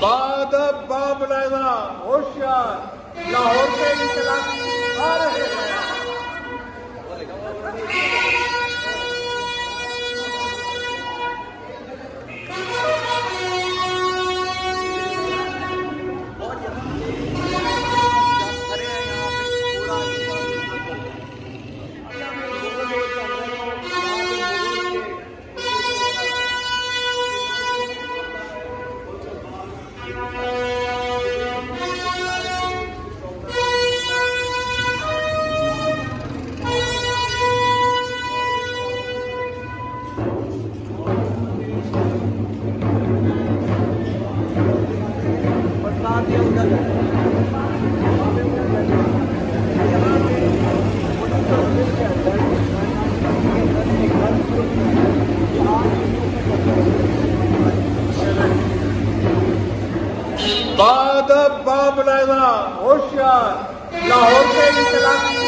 बाद बम लगा होशियार लाहौर के इनकलाब आ रहे हैं। बाद बम लगा होशियार लाहौर के इनकलाब